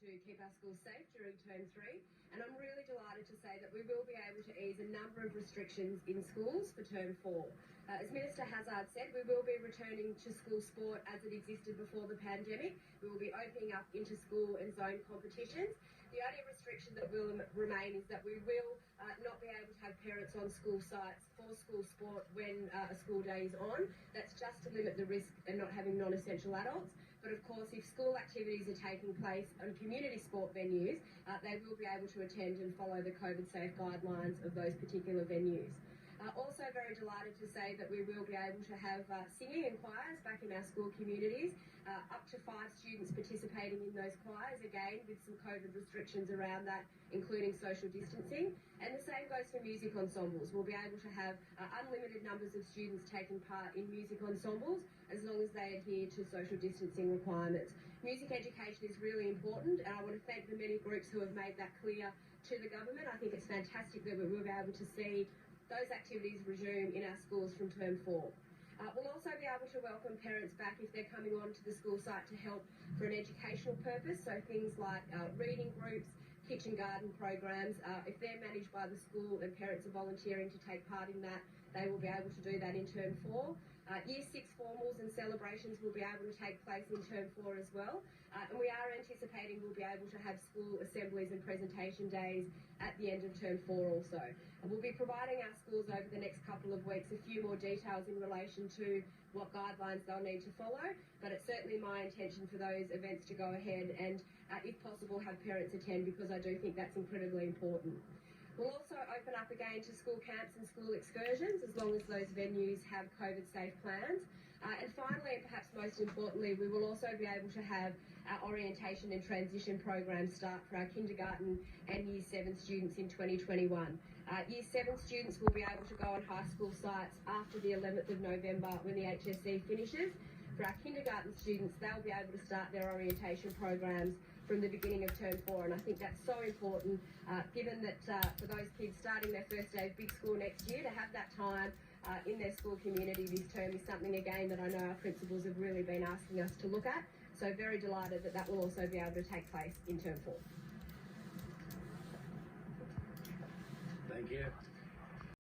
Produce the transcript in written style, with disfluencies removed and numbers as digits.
to keep our schools safe during term 3, and I'm really delighted to say that we will be able to ease a number of restrictions in schools for term 4. As Minister Hazzard said, we will be returning to school sport as it existed before the pandemic. We will be opening up inter-school and zone competitions. The only restriction that will remain is that we will not be able to have parents on school sites for school sport when a school day is on. That's just to limit the risk and not having non-essential adults. But of course, if school activities are taking place on community sport venues, they will be able to attend and follow the COVID safe guidelines of those particular venues. Also very delighted to say that we will be able to have singing and choirs back in our school communities, up to 5 students participating in those choirs, again with some COVID restrictions around that, including social distancing. And the same goes for music ensembles. We'll be able to have unlimited numbers of students taking part in music ensembles as long as they adhere to social distancing requirements. Music education is really important, and I want to thank the many groups who have made that clear to the government. I think it's fantastic that we will be able to see those activities resume in our schools from term 4. We'll also be able to welcome parents back if they're coming on to the school site to help for an educational purpose, so things like reading groups, kitchen garden programs. If they're managed by the school and parents are volunteering to take part in that, they will be able to do that in term 4. Year 6 formals and celebrations will be able to take place in term 4 as well. And we are anticipating we'll be able to have school assemblies and presentation days at the end of term 4 also. And we'll be providing our schools over the next couple of weeks a few more details in relation to what guidelines they'll need to follow, but it's certainly my intention for those events to go ahead and, if possible, have parents attend, because I do think that's incredibly important. We'll also open up again to school camps and school excursions as long as those venues have COVID safe plans. And finally, and perhaps most importantly, we will also be able to have our orientation and transition programs start for our kindergarten and year 7 students in 2021. Year 7 students will be able to go on high school sites after the 11th of November when the HSC finishes. For our kindergarten students, they'll be able to start their orientation programs from the beginning of term 4, and I think that's so important, given that for those kids starting their first day of big school next year, to have that time in their school community this term is something, again, that I know our principals have really been asking us to look at. So very delighted that that will also be able to take place in term 4. Thank you.